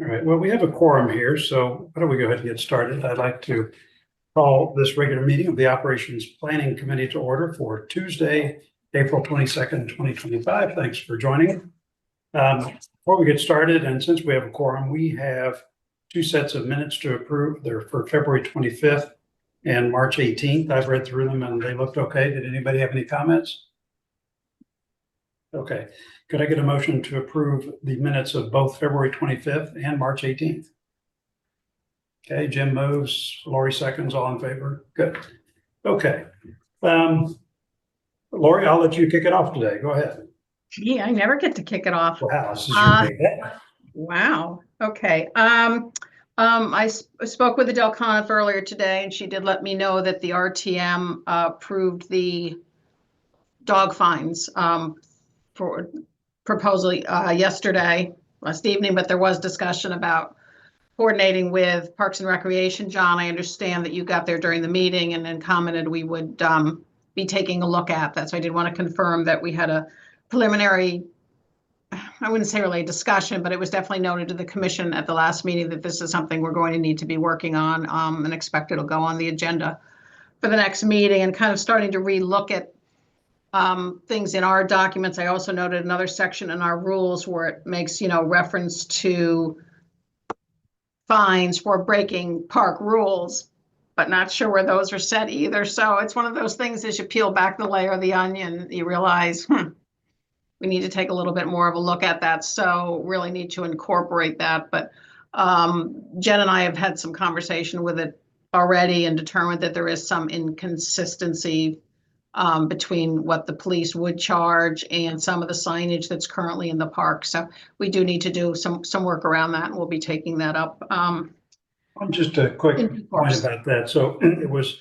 All right, well, we have a quorum here, so why don't we go ahead and get started? I'd like to call this regular meeting of the Operations Planning Committee to order for Tuesday, April 22nd, 2025. Thanks for joining. Before we get started, and since we have a quorum, we have two sets of minutes to approve. They're for February 25th and March 18th. I've read through them and they looked okay. Did anybody have any comments? Okay, could I get a motion to approve the minutes of both February 25th and March 18th? Okay, Jim moves, Lori seconds, all in favor. Good. Okay. Lori, I'll let you kick it off today. Go ahead. Gee, I never get to kick it off. Wow, this is your big day. Wow. Okay. I spoke with Adele Conniff earlier today, and she did let me know that the RTM approved the dog fines for proposal yesterday, last evening, but there was discussion about coordinating with Parks and Recreation. John, I understand that you got there during the meeting and then commented we would be taking a look at that. So I did want to confirm that we had a preliminary, I wouldn't say really a discussion, but it was definitely noted to the commission at the last meeting that this is something we're going to need to be working on and expect it'll go on the agenda for the next meeting, and kind of starting to relook at things in our documents. I also noted another section in our rules where it makes, reference to fines for breaking park rules, but not sure where those are set either. So it's one of those things, as you peel back the layer of the onion, you realize, we need to take a little bit more of a look at that. So really need to incorporate that. But Jen and I have had some conversation with it already and determined that there is some inconsistency between what the police would charge and some of the signage that's currently in the park. So we do need to do some work around that, and we'll be taking that up. Just a quick point about that. So it was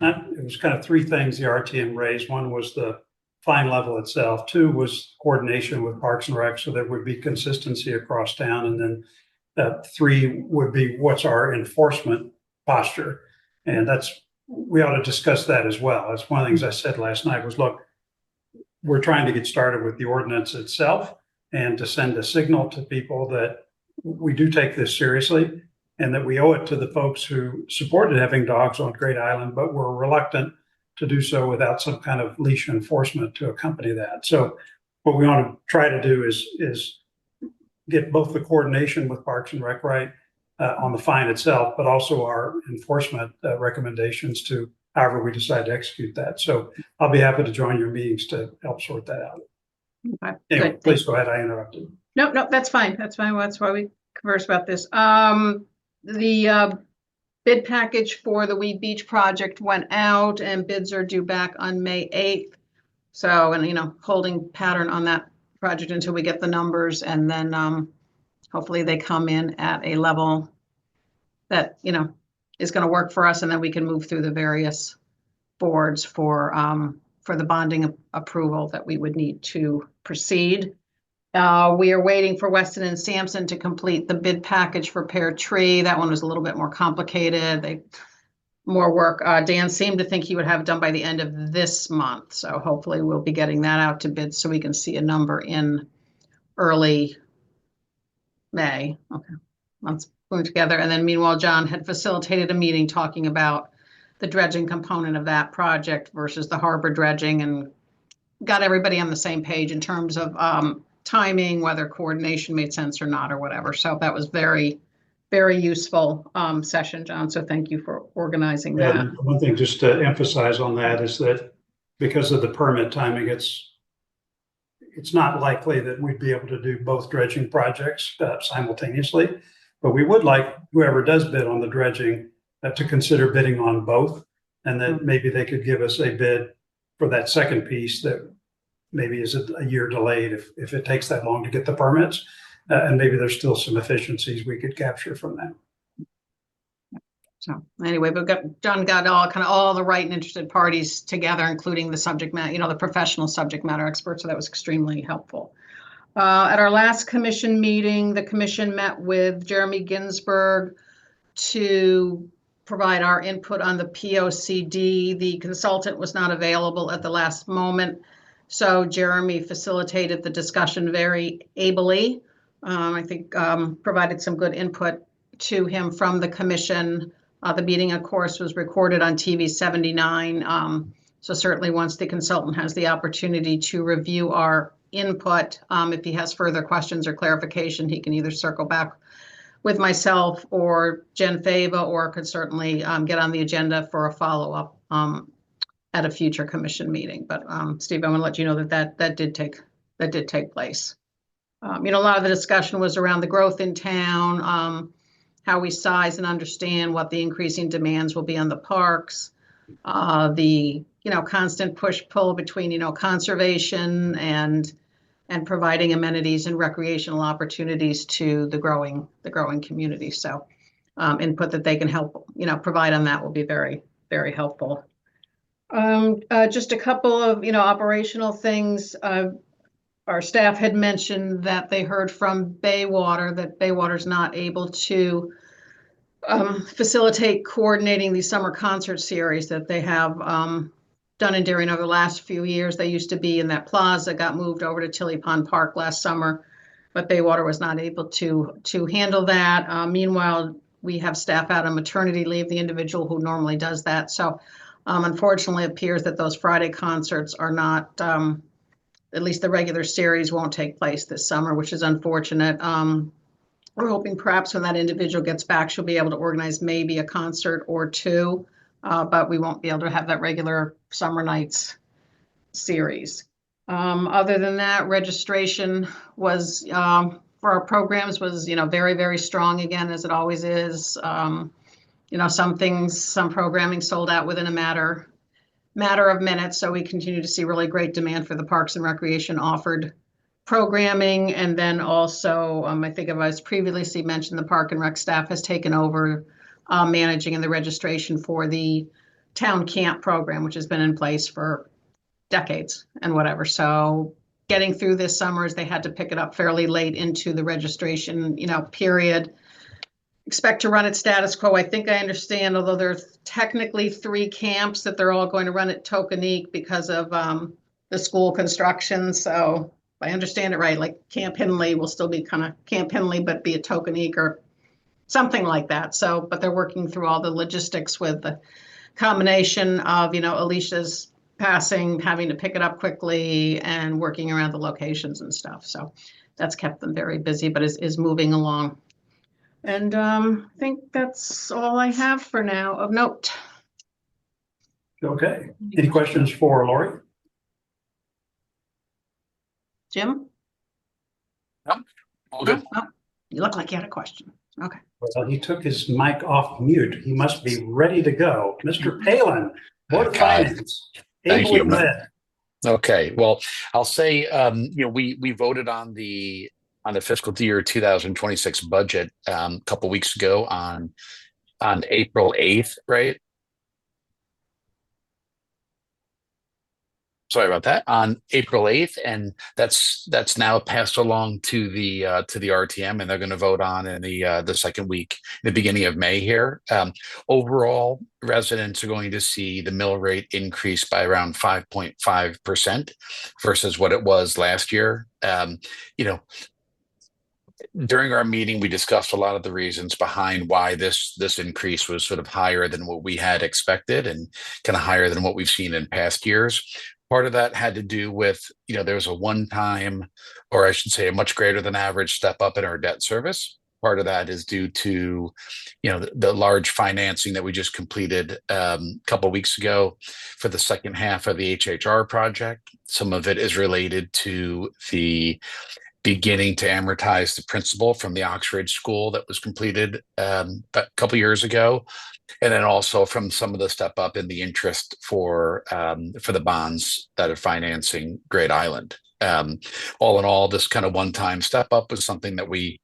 kind of three things the RTM raised. One was the fine level itself. Two was coordination with Parks and Rec, so there would be consistency across town. And then three would be what's our enforcement posture. And we ought to discuss that as well. That's one of the things I said last night was, look, we're trying to get started with the ordinance itself and to send a signal to people that we do take this seriously and that we owe it to the folks who supported having dogs on Great Island, but were reluctant to do so without some kind of leash enforcement to accompany that. So what we want to try to do is get both the coordination with Parks and Rec right on the fine itself, but also our enforcement recommendations to however we decide to execute that. So I'll be happy to join your meetings to help sort that out. Okay, anyway, good. Please go ahead. I interrupted. No, that's fine. That's fine. That's why we converse about this. The bid package for the Weed Beach project went out and bids are due back on May 8th. So, and holding pattern on that project until we get the numbers, and then hopefully they come in at a level that, is going to work for us, and then we can move through the various boards for the bonding approval that we would need to proceed. We are waiting for Weston and Sampson to complete the bid package for Pear Tree. That one was a little bit more complicated. More work. Dan seemed to think he would have it done by the end of this month. So hopefully we'll be getting that out to bid so we can see a number in early May. Okay, let's put it together. And then meanwhile, John had facilitated a meeting talking about the dredging component of that project versus the harbor dredging, and got everybody on the same page in terms of timing, whether coordination made sense or not or whatever. So that was very, very useful session, John. So thank you for organizing that. One thing just to emphasize on that is that because of the permit timing, it's not likely that we'd be able to do both dredging projects simultaneously, but we would like whoever does bid on the dredging to consider bidding on both, and then maybe they could give us a bid for that second piece that maybe is a year delayed if it takes that long to get the permits, and maybe there's still some efficiencies we could capture from that. So anyway, but John got all the right and interested parties together, including the subject matter, the professional subject matter experts. So that was extremely helpful. At our last commission meeting, the commission met with Jeremy Ginsburg to provide our input on the POCD. The consultant was not available at the last moment, so Jeremy facilitated the discussion very ably. I think provided some good input to him from the commission. The meeting, of course, was recorded on TV 79. So certainly once the consultant has the opportunity to review our input, if he has further questions or clarification, he can either circle back with myself or Jen Fava, or could certainly get on the agenda for a follow-up at a future commission meeting. But Steve, I want to let you know that did take place. A lot of the discussion was around the growth in town, how we size and understand what the increasing demands will be on the parks, the constant push-pull between conservation and providing amenities and recreational opportunities to the growing community. So input that they can help provide on that will be very, very helpful. Just a couple of operational things. Our staff had mentioned that they heard from Baywater that Baywater's not able to facilitate coordinating the summer concert series that they have done and during over the last few years. They used to be in that plaza, got moved over to Tilly Pond Park last summer, but Baywater was not able to handle that. Meanwhile, we have staff out on maternity leave, the individual who normally does that. So unfortunately, it appears that those Friday concerts are not, at least the regular series won't take place this summer, which is unfortunate. We're hoping perhaps when that individual gets back, she'll be able to organize maybe a concert or two, but we won't be able to have that regular summer nights series. Other than that, registration was for our programs was very, very strong again, as it always is. Some programming sold out within a matter of minutes. So we continue to see really great demand for the Parks and Recreation offered programming. And then also, I think as I previously mentioned, the Park and Rec staff has taken over managing and the registration for the town camp program, which has been in place for decades and whatever. So getting through this summer, as they had to pick it up fairly late into the registration, period. Expect to run at status quo. I think I understand, although there's technically 3 camps, that they're all going to run at Tokeneke because of the school construction. So if I understand it right, like Camp Henley will still be kind of Camp Henley, but be a Tokeneke or something like that. So, but they're working through all the logistics with the combination of, Alicia's passing, having to pick it up quickly and working around the locations and stuff. So that's kept them very busy, but is moving along. And I think that's all I have for now of note. Okay. Any questions for Lori? Jim? Nope. All good. Oh, you look like you had a question. Okay. Well, he took his mic off mute. He must be ready to go. Mr. Palin, Board of Finance. Thank you. Led. Okay. Well, I'll say, we voted on the fiscal year 2026 budget a couple weeks ago on April 8th, right? Sorry about that. On April 8th, and that's now passed along to the RTM, and they're going to vote on in the second week, the beginning of May here. Overall, residents are going to see the mill rate increase by around 5.5% versus what it was last year. During our meeting, we discussed a lot of the reasons behind why this increase was sort of higher than what we had expected and kind of higher than what we've seen in past years. Part of that had to do with, there was a one-time, or I should say a much greater than average step up in our debt service. Part of that is due to, the large financing that we just completed a couple of weeks ago for the second half of the HHR project. Some of it is related to the beginning to amortize the principal from the Oxford School that was completed a couple years ago, and then also from some of the step up in the interest for the bonds that are financing Great Island. All in all, this kind of one-time step up was something that we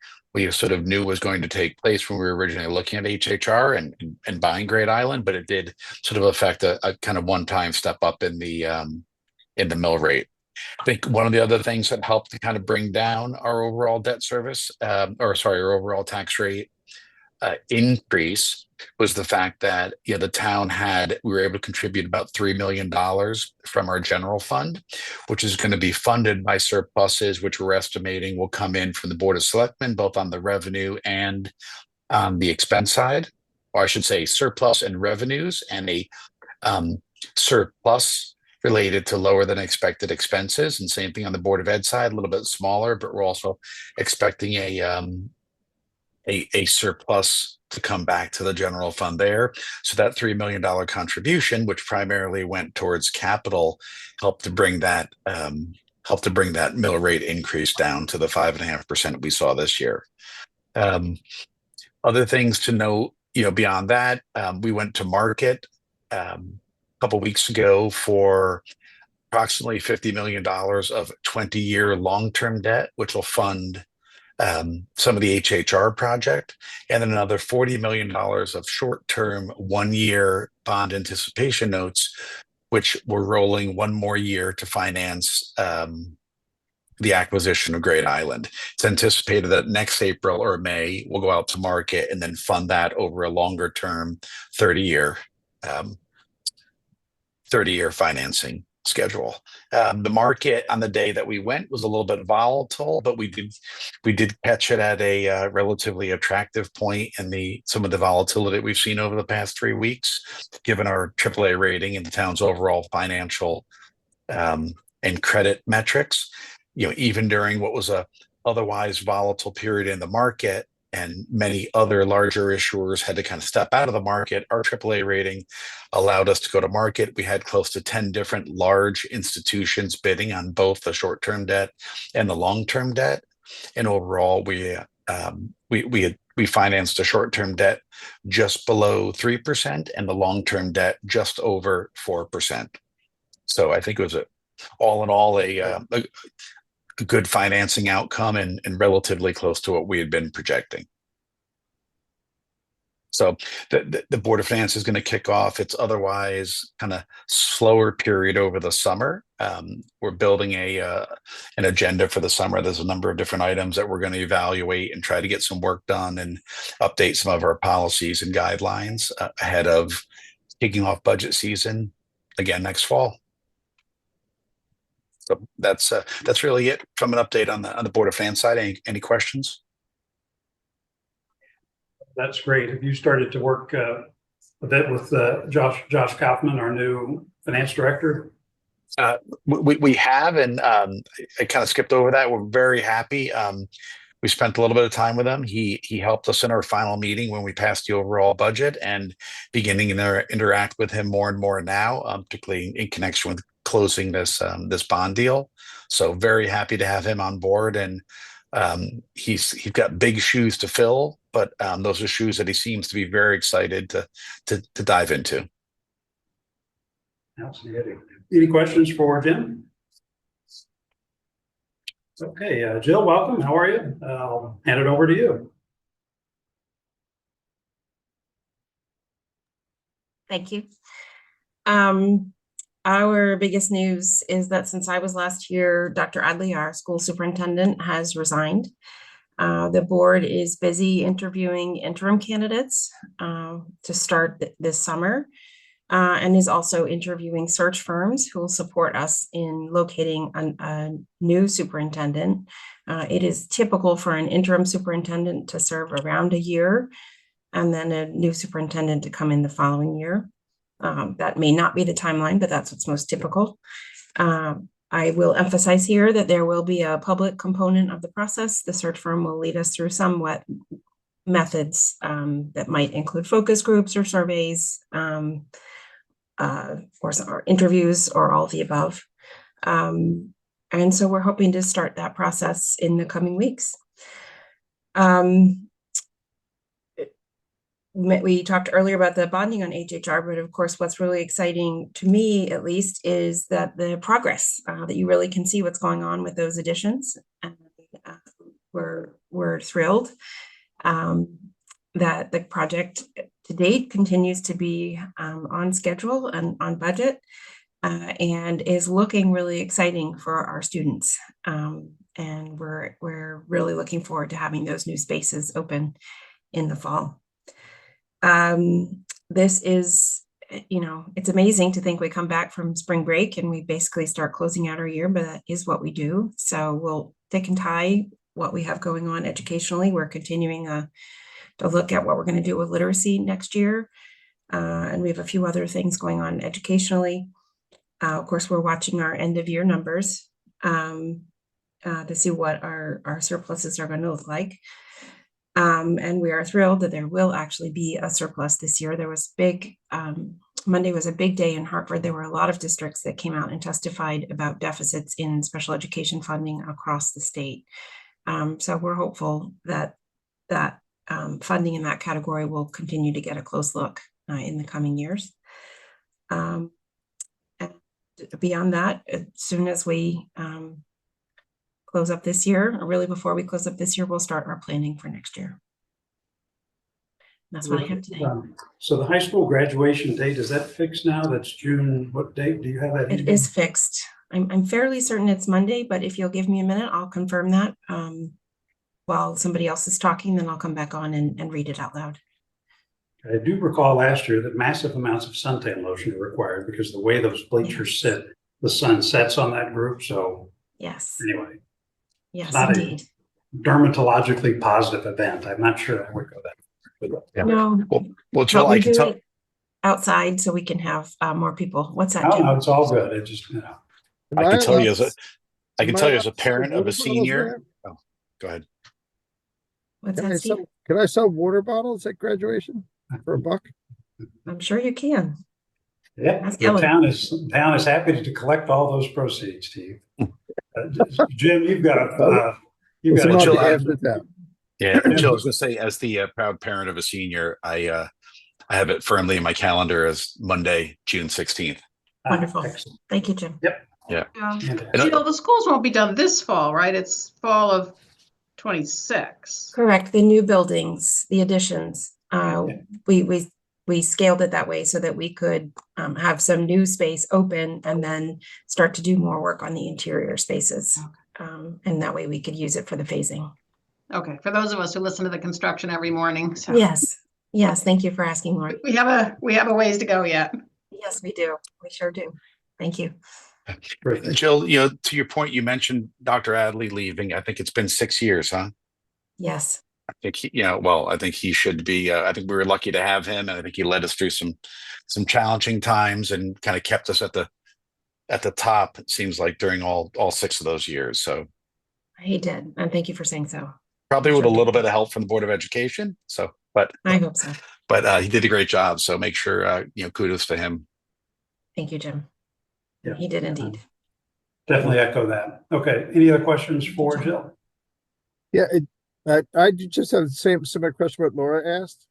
sort of knew was going to take place when we were originally looking at HHR and buying Great Island, but it did sort of affect a kind of one-time step up in the mill rate. I think one of the other things that helped to kind of bring down our overall debt service, our overall tax rate increase was the fact that the town we were able to contribute about $3 million from our general fund, which is going to be funded by surpluses, which we're estimating will come in from the Board of Selectmen, both on the revenue and on the expense side, or I should say surplus and revenues, and a surplus related to lower than expected expenses. And same thing on the Board of Ed side, a little bit smaller, but we're also expecting a surplus to come back to the general fund there. So that $3 million contribution, which primarily went towards capital, helped to bring that mill rate increase down to the 5.5% we saw this year. Other things to note, beyond that, we went to market a couple weeks ago for approximately $50 million of 20-year long-term debt, which will fund some of the HHR project, and then another $40 million of short-term 1-year bond anticipation notes, which we're rolling 1 more year to finance the acquisition of Great Island. It's anticipated that next April or May we'll go out to market and then fund that over a longer term 30-year financing schedule. The market on the day that we went was a little bit volatile, but we did catch it at a relatively attractive point in some of the volatility we've seen over the past 3 weeks, given our AAA rating and the town's overall financial and credit metrics. Even during what was a otherwise volatile period in the market, and many other larger issuers had to kind of step out of the market, our AAA rating allowed us to go to market. We had close to 10 different large institutions bidding on both the short-term debt and the long-term debt. And overall, we financed the short-term debt just below 3% and the long-term debt just over 4%. So I think it was all in all a good financing outcome and relatively close to what we had been projecting. So the Board of Finance is going to kick off its otherwise kind of slower period over the summer. We're building an agenda for the summer. There's a number of different items that we're going to evaluate and try to get some work done and update some of our policies and guidelines ahead of kicking off budget season again next fall. So that's really it from an update on the Board of Finance side. Any questions? That's great. Have you started to work a bit with Josh Kaufman, our new finance director? We have, and I kind of skipped over that. We're very happy. We spent a little bit of time with him. He helped us in our final meeting when we passed the overall budget, and beginning to interact with him more and more now, particularly in connection with closing this bond deal. So very happy to have him on board, and he's got big shoes to fill, but those are shoes that he seems to be very excited to dive into. Outstanding. Any questions for Jim? Okay, Jill, welcome. How are you? I'll hand it over to you. Thank you. Our biggest news is that since I was last here, Dr. Adley, our school superintendent, has resigned. The board is busy interviewing interim candidates to start this summer, and is also interviewing search firms who will support us in locating a new superintendent. It is typical for an interim superintendent to serve around a year, and then a new superintendent to come in the following year. That may not be the timeline, but that's what's most typical. I will emphasize here that there will be a public component of the process. The search firm will lead us through somewhat methods that might include focus groups or surveys, or interviews, or all of the above. And so we're hoping to start that process in the coming weeks. We talked earlier about the bonding on HHR, but of course, what's really exciting to me, at least, is that the progress that you really can see what's going on with those additions. And we're thrilled that the project to date continues to be on schedule and on budget, and is looking really exciting for our students. And we're really looking forward to having those new spaces open in the fall. This is, it's amazing to think we come back from spring break and we basically start closing out our year, but that is what we do. So we'll tick and tie what we have going on educationally. We're continuing to look at what we're going to do with literacy next year. And we have a few other things going on educationally. Of course, we're watching our end of year numbers to see what our surpluses are going to look like. And we are thrilled that there will actually be a surplus this year. There was Monday was a big day in Hartford. There were a lot of districts that came out and testified about deficits in special education funding across the state. So we're hopeful that funding in that category will continue to get a close look in the coming years. And beyond that, as soon as we close up this year, or really before we close up this year, we'll start our planning for next year. That's what I have today. So the high school graduation date, is that fixed now? That's June, what date? Do you have that? It is fixed. I'm fairly certain it's Monday, but if you'll give me a minute, I'll confirm that. While somebody else is talking, then I'll come back on and read it out loud. I do recall last year that massive amounts of suntan lotion are required because the way those bleachers sit, the sun sets on that group. So yes, anyway, yes, it's not indeed. a dermatologically positive event. I'm not sure I would go that. Yeah. No, Well, Jill, we I can do tell. it outside so we can have more people. What's that? No, Jim? no, it's all good. It just, I can tell you as a Am I parent of allowed a to sell senior. water Oh, go ahead. What's Can that, I Steve? can I sell water bottles at graduation for $1? I'm sure you can. yeah, That's the town is happy to collect all those proceeds, Steve. Jim, you've got a, It's about Jill, the after that. Yeah, Jill, I was going to say, as the proud parent of a senior, I have it firmly in my calendar as Monday, June 16th. Wonderful. Excellent. Thank you, Jim. Yeah. Fantastic. The schools won't be done this fall, right? It's fall of 26. Correct. The new buildings, the additions. We scaled it that way so that we could have some new space open and then start to do more work on the interior spaces. And that way we could use it for the phasing. Okay, for those of us who listen to the construction every morning. So Yes. Thank you for asking, Lauren. we have a ways to go yet. Yes, we do. We sure do. Thank you. Great. Jill, to your point, you mentioned Dr. Adley leaving. I think it's been 6 years, huh? Yes. I think I think he should be. I think we were lucky to have him, and I think he led us through some challenging times and kind of kept us at the top. It seems like during all 6 of those years. So He did. And thank you for saying so. probably with Sure a little did. bit of help from the Board of Education. So, but I hope so. he did a great job. So make sure kudos to him. Thank you, Jim. Yeah. He did indeed. Definitely echo that. Okay. Any other questions for Jill? Yeah, I just have the similar question what Laura asked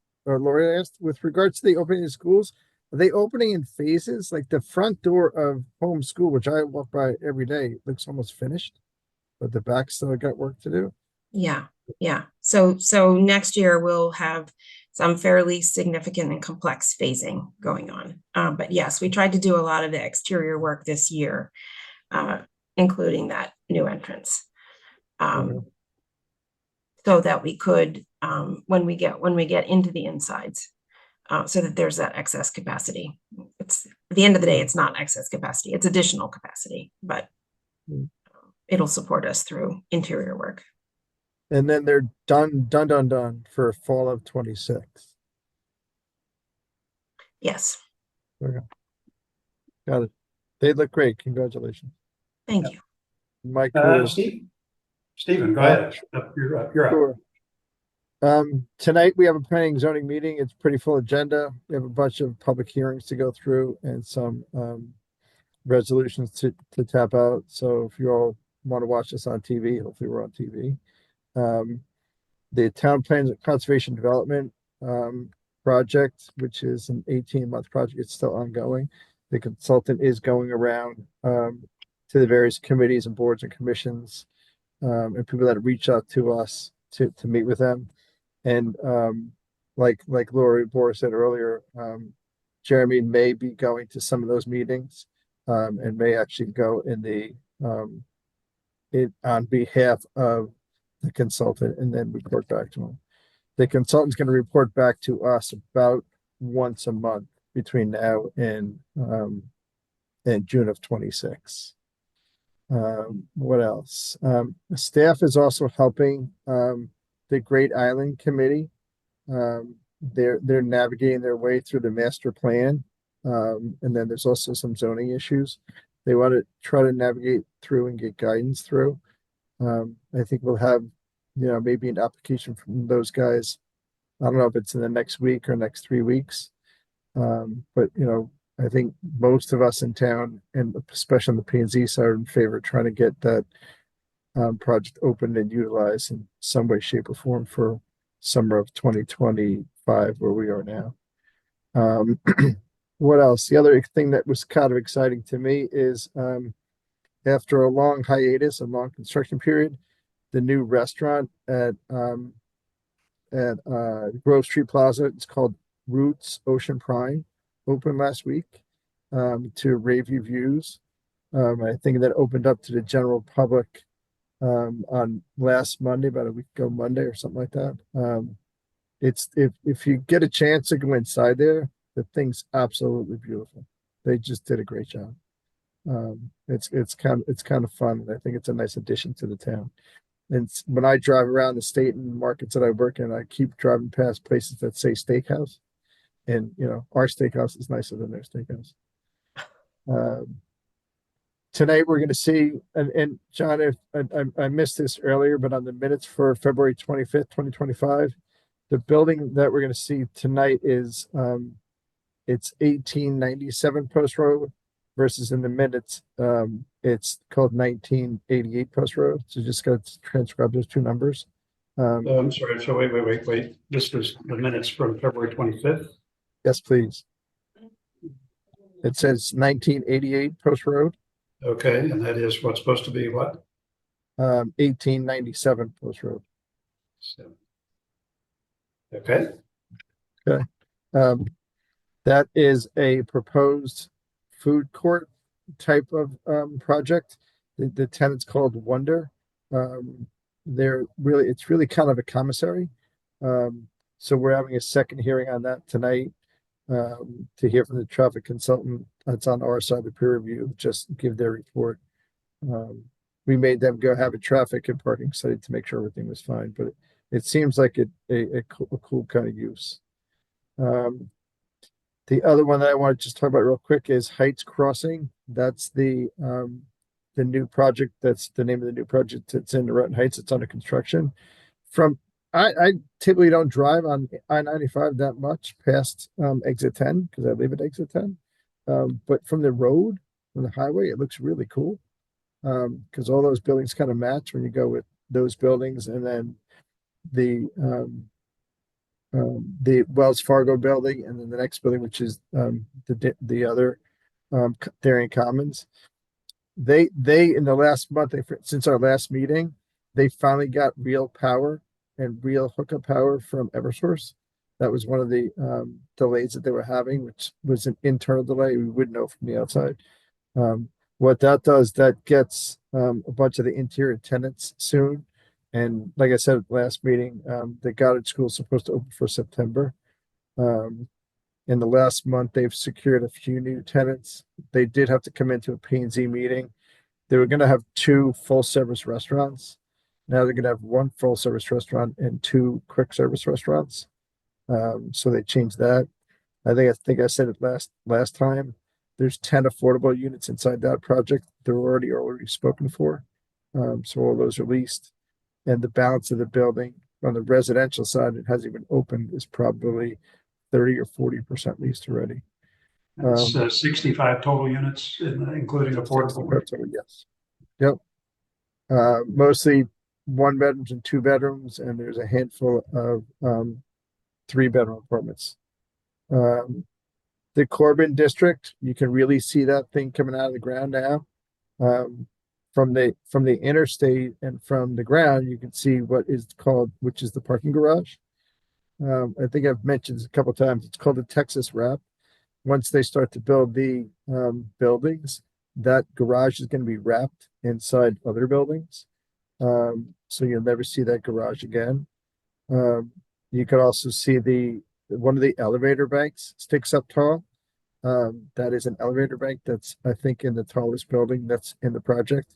with regards to the opening of schools. Are they opening in phases? Like the front door of home school, which I walk by every day, looks almost finished, but the back still got work to do. Yeah. So next year we'll have some fairly significant and complex phasing going on. But yes, we tried to do a lot of the exterior work this year, including that new entrance. So that we could, when we get into the insides, so that there's that excess capacity. It's at the end of the day, it's not excess capacity, it's additional capacity, but it'll support us through interior work. And then they're done for fall of 26. Yes. Okay. Got it. They look great. Congratulations. Thank you. Mike. Stephen, go ahead. You're up. Sure. Tonight we have a planning zoning meeting. It's pretty full agenda. We have a bunch of public hearings to go through and some resolutions to tap out. So if you all want to watch this on TV, hopefully we're on TV. The town plans and conservation development project, which is an 18-month project, it's still ongoing. The consultant is going around to the various committees and boards and commissions and people that reach out to us to meet with them. And like Lori Boris said earlier, Jeremy may be going to some of those meetings and may actually go on behalf of the consultant and then report back to him. The consultant's going to report back to us about once a month between now and June of 26. What else? Staff is also helping the Great Island Committee. They're navigating their way through the master plan. And then there's also some zoning issues they want to try to navigate through and get guidance through. I think we'll have, maybe an application from those guys. I don't know if it's in the next week or next 3 weeks. But I think most of us in town, and especially on the P&Z side, are in favor of trying to get that project opened and utilized in some way, shape, or form for summer of 2025, where we are now. What else? The other thing that was kind of exciting to me is after a long hiatus, a long construction period, the new restaurant at Grove Street Plaza, it's called Roots Ocean Prime, opened last week to rave reviews. I think that opened up to the general public on last Monday, about a week ago Monday or something like that. It's if you get a chance to go inside there, the thing's absolutely beautiful. They just did a great job. It's kind of fun, and I think it's a nice addition to the town. And when I drive around the state and markets that I work in, I keep driving past places that say steakhouse, and our steakhouse is nicer than their steakhouse. Tonight we're going to see, and John, if I missed this earlier, but on the minutes for February 25th, 2025, the building that we're going to see tonight is it's 1897 Post Road, versus in the minutes it's called 1988 Post Road. So just got to transcribe those two numbers. I'm sorry. So wait. This was the minutes from February 25th. Yes, please. It says 1988 Post Road. Okay, and that is what's supposed to be what? 1897 Post Road. So, okay. That is a proposed food court type of project. The tenant's called Wonder. It's really kind of a commissary. So we're having a second hearing on that tonight to hear from the traffic consultant that's on our side of the peer review, just give their report. We made them go have a traffic and parking study to make sure everything was fine, but it seems like a cool kind of use. The other one that I want to just talk about real quick is Heights Crossing. That's the new project. That's the name of the new project. It's in Noroton Heights. It's under construction. I typically don't drive on I-95 that much past exit 10 because I live at exit 10. But from the road, from the highway, it looks really cool because all those buildings kind of match when you go with those buildings, and then the Wells Fargo building, and then the next building, which is the other Darien Commons. They in the last month, since our last meeting, they finally got real power and real hookup power from Eversource. That was one of the delays that they were having, which was an internal delay. We wouldn't know from the outside. What that does, that gets a bunch of the interior tenants soon. And like I said at the last meeting, the Goddard School is supposed to open for September. In the last month, they've secured a few new tenants. They did have to come into a P&Z meeting. They were going to have 2 full-service restaurants. Now they're going to have 1 full-service restaurant and 2 quick-service restaurants. So they changed that. I think I said it last time. There's 10 affordable units inside that project. They're already spoken for. So all those are leased. And the balance of the building on the residential side, it hasn't even opened, is probably 30 or 40% leased already. That's 65 total units, including affordable. Yes. Yep. Mostly 1 bedrooms and 2 bedrooms, and there's a handful of 3-bedroom apartments. The Corbin District, you can really see that thing coming out of the ground now. From the interstate and from the ground, you can see which is the parking garage. I think I've mentioned this a couple of times. It's called the Texas Wrap. Once they start to build the buildings, that garage is going to be wrapped inside other buildings. So you'll never see that garage again. You could also see the one of the elevator banks sticks up tall. That is an elevator bank that's, I think, in the tallest building that's in the project.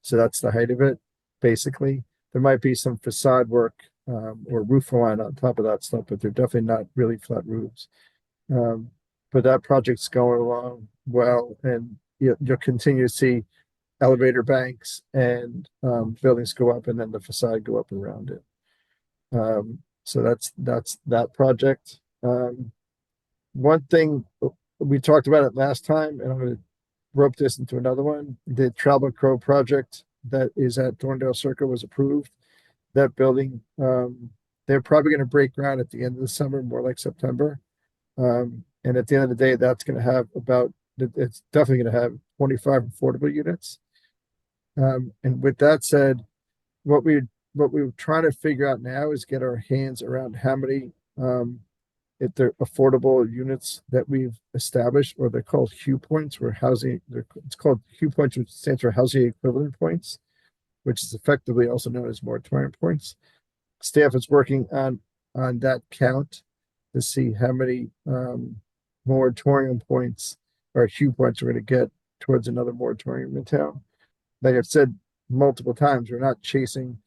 So that's the height of it, basically. There might be some facade work or roof line on top of that stuff, but they're definitely not really flat roofs. But that project's going along well, and you'll continue to see elevator banks and buildings go up, and then the facade go up around it. So that's that project. One thing we talked about it last time, and I'm going to rope this into another one. The Travel Crow project that is at Thorndale Circle was approved. That building, they're probably going to break ground at the end of the summer, more like September. And at the end of the day, that's going to have it's definitely going to have 25 affordable units. And with that said, what we're trying to figure out now is get our hands around how many, if they're affordable units that we've established, or they're called HUE points, where it's called HUE points, which stands for housing equivalent points, which is effectively also known as moratorium points. Staff is working on that count to see how many moratorium points or HUE points we're going to get towards another moratorium in town. Like I've said multiple times, we're not chasing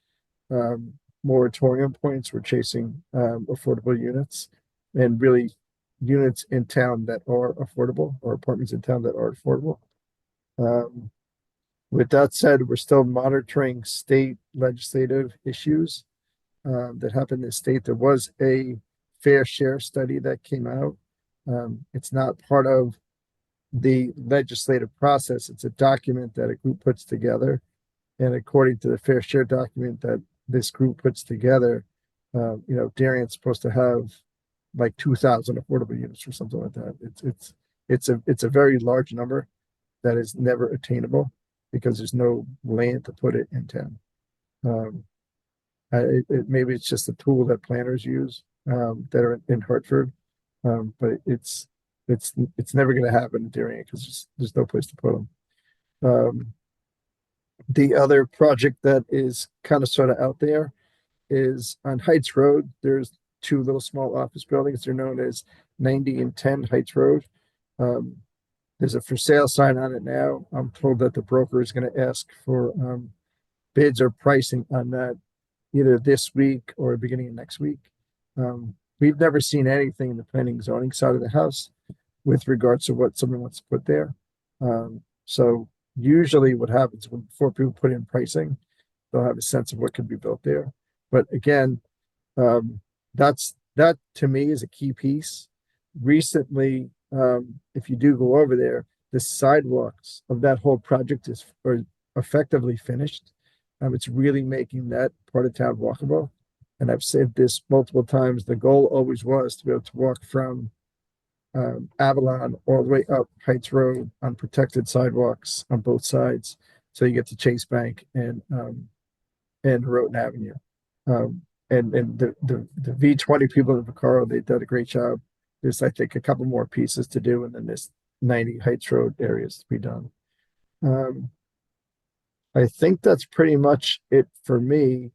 moratorium points, we're chasing affordable units, and really units in town that are affordable, or apartments in town that are affordable. With that said, we're still monitoring state legislative issues that happen in the state. There was a fair share study that came out. It's not part of the legislative process. It's a document that a group puts together. And according to the fair share document that this group puts together, Darien's supposed to have like 2,000 affordable units or something like that. It's a very large number that is never attainable because there's no land to put it in town. Maybe it's just a tool that planners use that are in Hartford, but it's never going to happen in Darien because there's no place to put them. The other project that is kind of sort of out there is on Heights Road. There's two little small office buildings. They're known as 90 and 10 Heights Road. There's a for sale sign on it now. I'm told that the broker is going to ask for bids or pricing on that either this week or beginning of next week. We've never seen anything in the planning and zoning side of the house with regards to what someone wants to put there. So usually what happens before people put in pricing, they'll have a sense of what could be built there. But again, that to me is a key piece. Recently, if you do go over there, the sidewalks of that whole project are effectively finished. It's really making that part of town walkable. And I've said this multiple times. The goal always was to be able to walk from Avalon all the way up Heights Road on protected sidewalks on both sides. So you get to Chase Bank and Noroton Avenue. And the V20 people in Vaccaro, they did a great job. There's, I think, a couple more pieces to do, and then this 90 Heights Road areas to be done. I think that's pretty much it for me.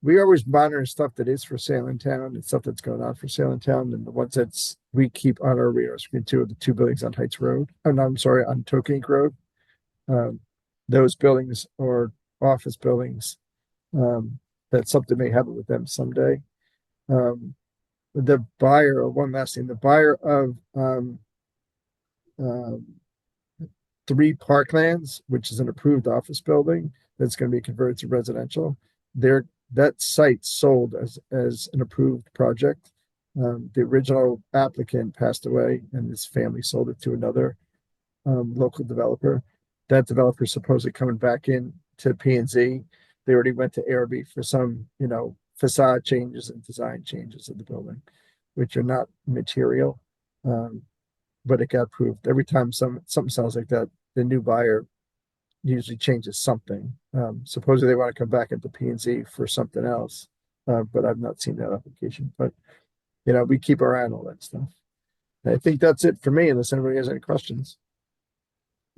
We always monitor stuff that is for sale in town and stuff that's going on for sale in town, and the ones we keep on our radar screen too are the two buildings on Heights Road. Oh, no, I'm sorry, on Tokeneke Road. Those buildings are office buildings. That something may happen with them someday. The buyer, one last thing, the buyer of 3 Parklands, which is an approved office building that's going to be converted to residential, that site sold as an approved project. The original applicant passed away, and his family sold it to another local developer. That developer is supposedly coming back in to P&Z. They already went to ARB for some, facade changes and design changes of the building, which are not material, but it got approved. Every time something sounds like that, the new buyer usually changes something. Supposedly they want to come back into P&Z for something else, but I've not seen that application. But we keep our eye on all that stuff. And I think that's it for me, unless anybody has any questions.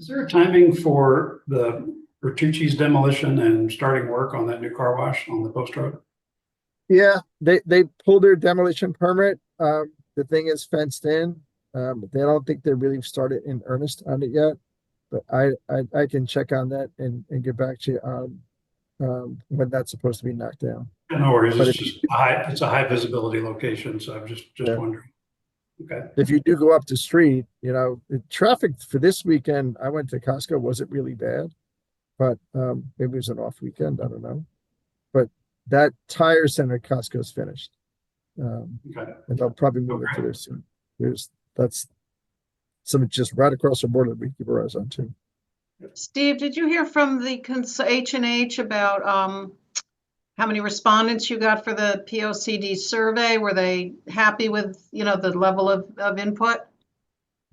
Is there a timing for the Bertucci's demolition and starting work on that new car wash on the post road? Yeah, they pulled their demolition permit. the thing is fenced in. They don't think they really started in earnest on it yet, but I can check on that and get back to you on when that's supposed to be knocked down. No worries, But it's just it's a high visibility location, so I'm just Yeah. wondering. Okay, If you do go up the street, you know, the traffic for this weekend, I went to Costco, wasn't really bad, but maybe it was an off weekend, I don't know. But that tire center at Costco's finished. okay. And they'll probably move it to Okay. there soon. That's something just right across the border that we keep our eyes on too. Steve, did you hear from the H&H about how many respondents you got for the POCD survey? Were they happy with, you know, the level of input?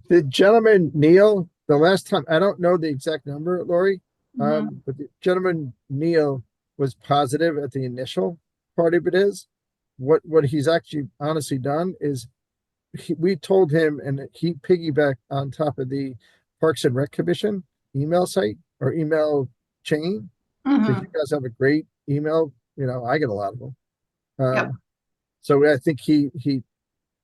The gentleman, Neil, the last time, I don't know the exact number, Lori, Mhm. but the gentleman, Neil, was positive at the initial part of it is. What he's actually honestly done is we told him, and he piggybacked on top of the Parks and Rec Commission email site or email chain. So Mhm. you guys have a great email, you know, I get a lot of them. Yep. So I think he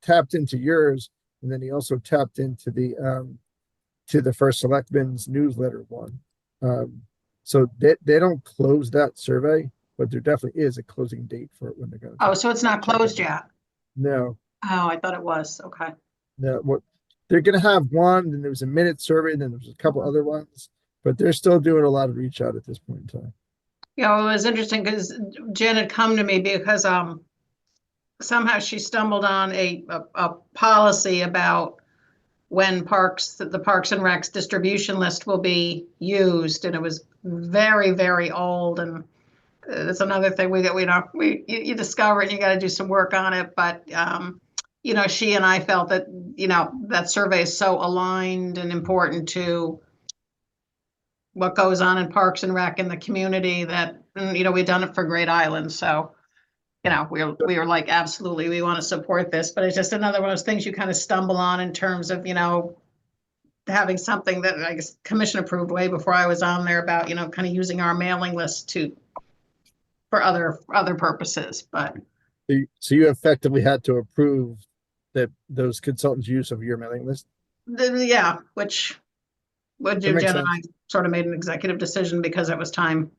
tapped into yours, and then he also tapped into the First Selectman's newsletter one. So they don't close that survey, but there definitely is a closing date for it when they're going to. Oh, so it's not closed yet? No, Oh, I thought it was. Okay. no. What they're going to have one, then there was a minute survey, then there was a couple other ones, but they're still doing a lot of reach out at this point in time. Yeah, it was interesting because Jen had come to me because somehow she stumbled on a policy about when the Parks and Recs distribution list will be used, and it was very, very old. And it's another thing you discover it, you got to do some work on it. But you know, she and I felt that, you know, that survey is so aligned and important to what goes on in Parks and Rec in the community that, you know, we've done it for Great Island. So, you know, we were like, absolutely, we want to support this. But it's just another one of those things you kind of stumble on in terms of, you know, having something that I guess commission approved way before I was on there about, you know, kind of using our mailing list for other purposes. But So you effectively had to approve that those consultants' use of your mailing list. yeah, which That Jen makes and I sense. sort of made an executive decision because it was time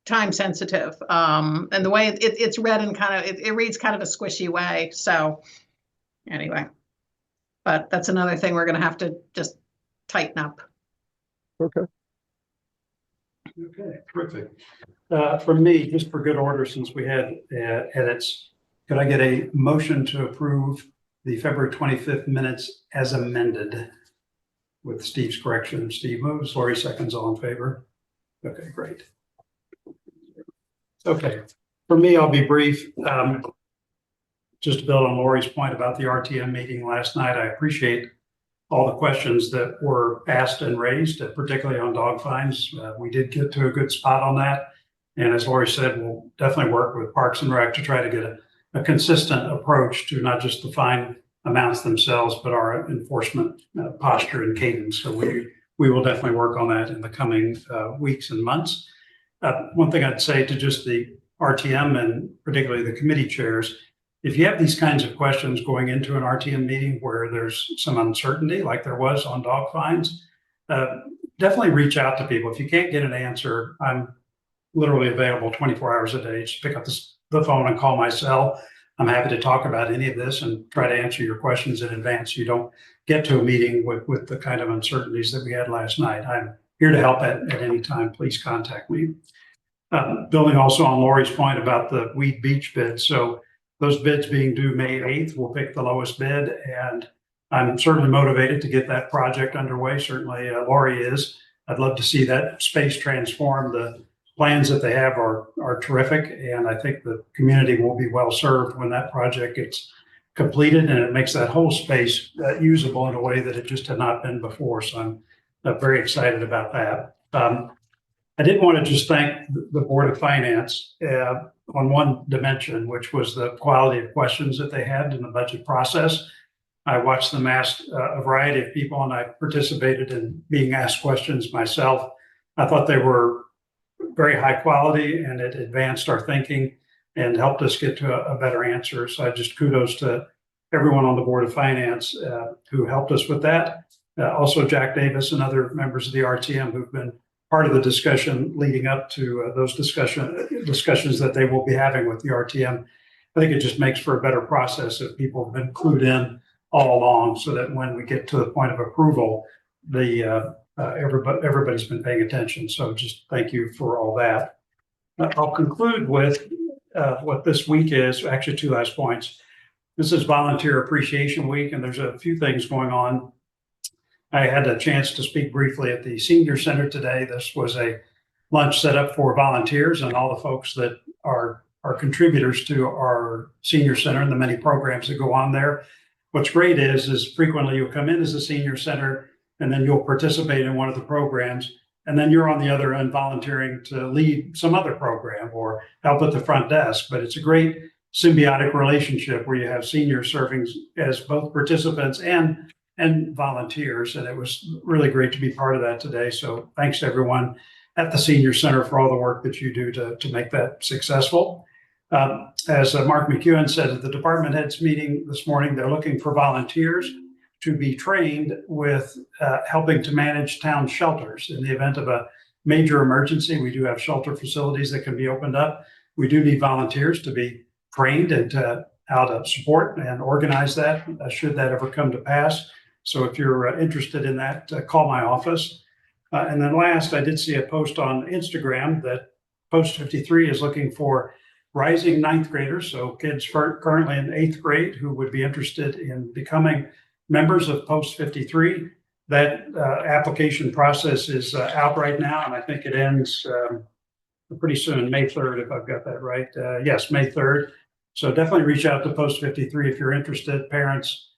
sensitive. And the way it's read in kind of, it reads kind of a squishy way. So anyway, but that's another thing we're going to have to just tighten up. Okay. Okay, terrific. For me, just for good order, since we had edits, could I get a motion to approve the February 25th minutes as amended with Steve's correction? Steve moves, Lori seconds, all in favor. Okay, great. Okay, for me, I'll be brief. Just to build on Lori's point about the RTM meeting last night, I appreciate all the questions that were asked and raised, particularly on dog fines. We did get to a good spot on that. And as Lori said, we'll definitely work with Parks and Rec to try to get a consistent approach to not just the fine amounts themselves, but our enforcement posture and cadence. So we will definitely work on that in the coming weeks and months. One thing I'd say to just the RTM and particularly the committee chairs, if you have these kinds of questions going into an RTM meeting where there's some uncertainty, like there was on dog fines, definitely reach out to people. If you can't get an answer, I'm literally available 24 hours a day. Just pick up the phone and call my cell. I'm happy to talk about any of this and try to answer your questions in advance. You don't get to a meeting with the kind of uncertainties that we had last night. I'm here to help at any time. Please contact me. Building also on Lori's point about the Weed Beach bid. So those bids being due May 8th, we'll pick the lowest bid. And I'm certainly motivated to get that project underway. Certainly Lori is. I'd love to see that space transform. The plans that they have are terrific. And I think the community will be well served when that project gets completed and it makes that whole space usable in a way that it just had not been before. So I'm very excited about that. I did want to just thank the Board of Finance on one dimension, which was the quality of questions that they had in the budget process. I watched them ask a variety of people, and I participated in being asked questions myself. I thought they were very high quality, and it advanced our thinking and helped us get to a better answer. So I just kudos to everyone on the Board of Finance who helped us with that. Also Jack Davis and other members of the RTM who've been part of the discussion leading up to those discussions that they will be having with the RTM. I think it just makes for a better process if people have been clued in all along, so that when we get to the point of approval, everybody's been paying attention. So just thank you for all that. I'll conclude with what this week is, actually 2 last points. This is Volunteer Appreciation Week, and there's a few things going on. I had a chance to speak briefly at the Senior Center today. This was a lunch set up for volunteers and all the folks that are contributors to our Senior Center and the many programs that go on there. What's great is frequently you'll come in as a Senior Center and then you'll participate in one of the programs, and then you're on the other end volunteering to lead some other program or help at the front desk. But it's a great symbiotic relationship where you have seniors serving as both participants and volunteers. And it was really great to be part of that today. So thanks to everyone at the Senior Center for all the work that you do to make that successful. As Mark McEwen said at the department heads meeting this morning, they're looking for volunteers to be trained with helping to manage town shelters. In the event of a major emergency, we do have shelter facilities that can be opened up. We do need volunteers to be trained and how to support and organize that should that ever come to pass. So if you're interested in that, call my office. And then last, I did see a post on Instagram that Post 53 is looking for rising 9th graders, so kids currently in 8th grade who would be interested in becoming members of Post 53. That application process is out right now, and I think it ends pretty soon, May 3rd, if I've got that right. Yes, May 3rd. So definitely reach out to Post 53 if you're interested. Parents,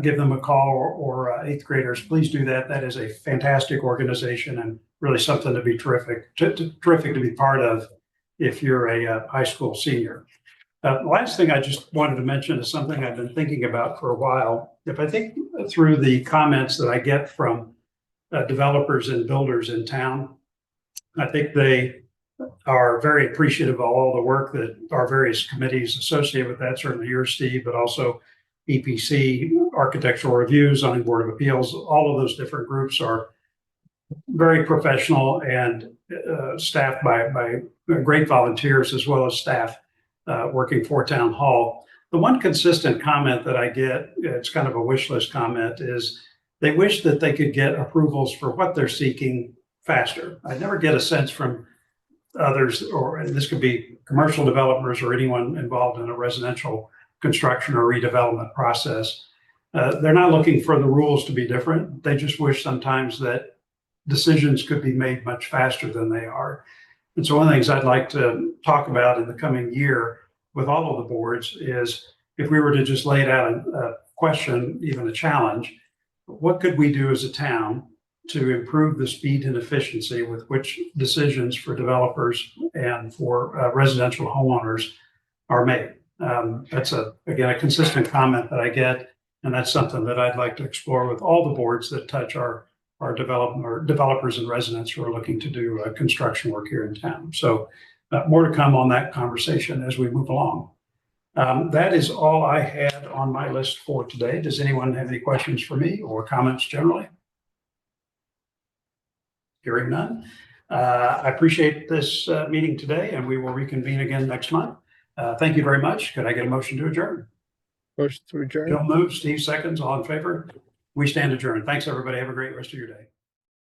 give them a call, or 8th graders, please do that. That is a fantastic organization and really something to be terrific to be part of if you're a high school senior. The last thing I just wanted to mention is something I've been thinking about for a while. If I think through the comments that I get from developers and builders in town, I think they are very appreciative of all the work that our various committees associated with that, certainly yours, Steve, but also EPC, Architectural Review, Zoning Board of Appeals. All of those different groups are very professional and staffed by great volunteers, as well as staff working for Town Hall. The one consistent comment that I get, it's kind of a wish list comment, is they wish that they could get approvals for what they're seeking faster. I never get a sense from others, or this could be commercial developers or anyone involved in a residential construction or redevelopment process. They're not looking for the rules to be different. They just wish sometimes that decisions could be made much faster than they are. And so one of the things I'd like to talk about in the coming year with all of the boards is, if we were to just lay it out a question, even a challenge, what could we do as a town to improve the speed and efficiency with which decisions for developers and for residential homeowners are made? That's again, a consistent comment that I get, and that's something that I'd like to explore with all the boards that touch our developers and residents who are looking to do construction work here in town. So more to come on that conversation as we move along. That is all I had on my list for today. Does anyone have any questions for me or comments generally? Hearing none. I appreciate this meeting today, and we will reconvene again next month. Thank you very much. Could I get a motion to adjourn? Motion to adjourn. Bill moves, Steve seconds, all in favor. We stand adjourned. Thanks, everybody. Have a great rest of your day.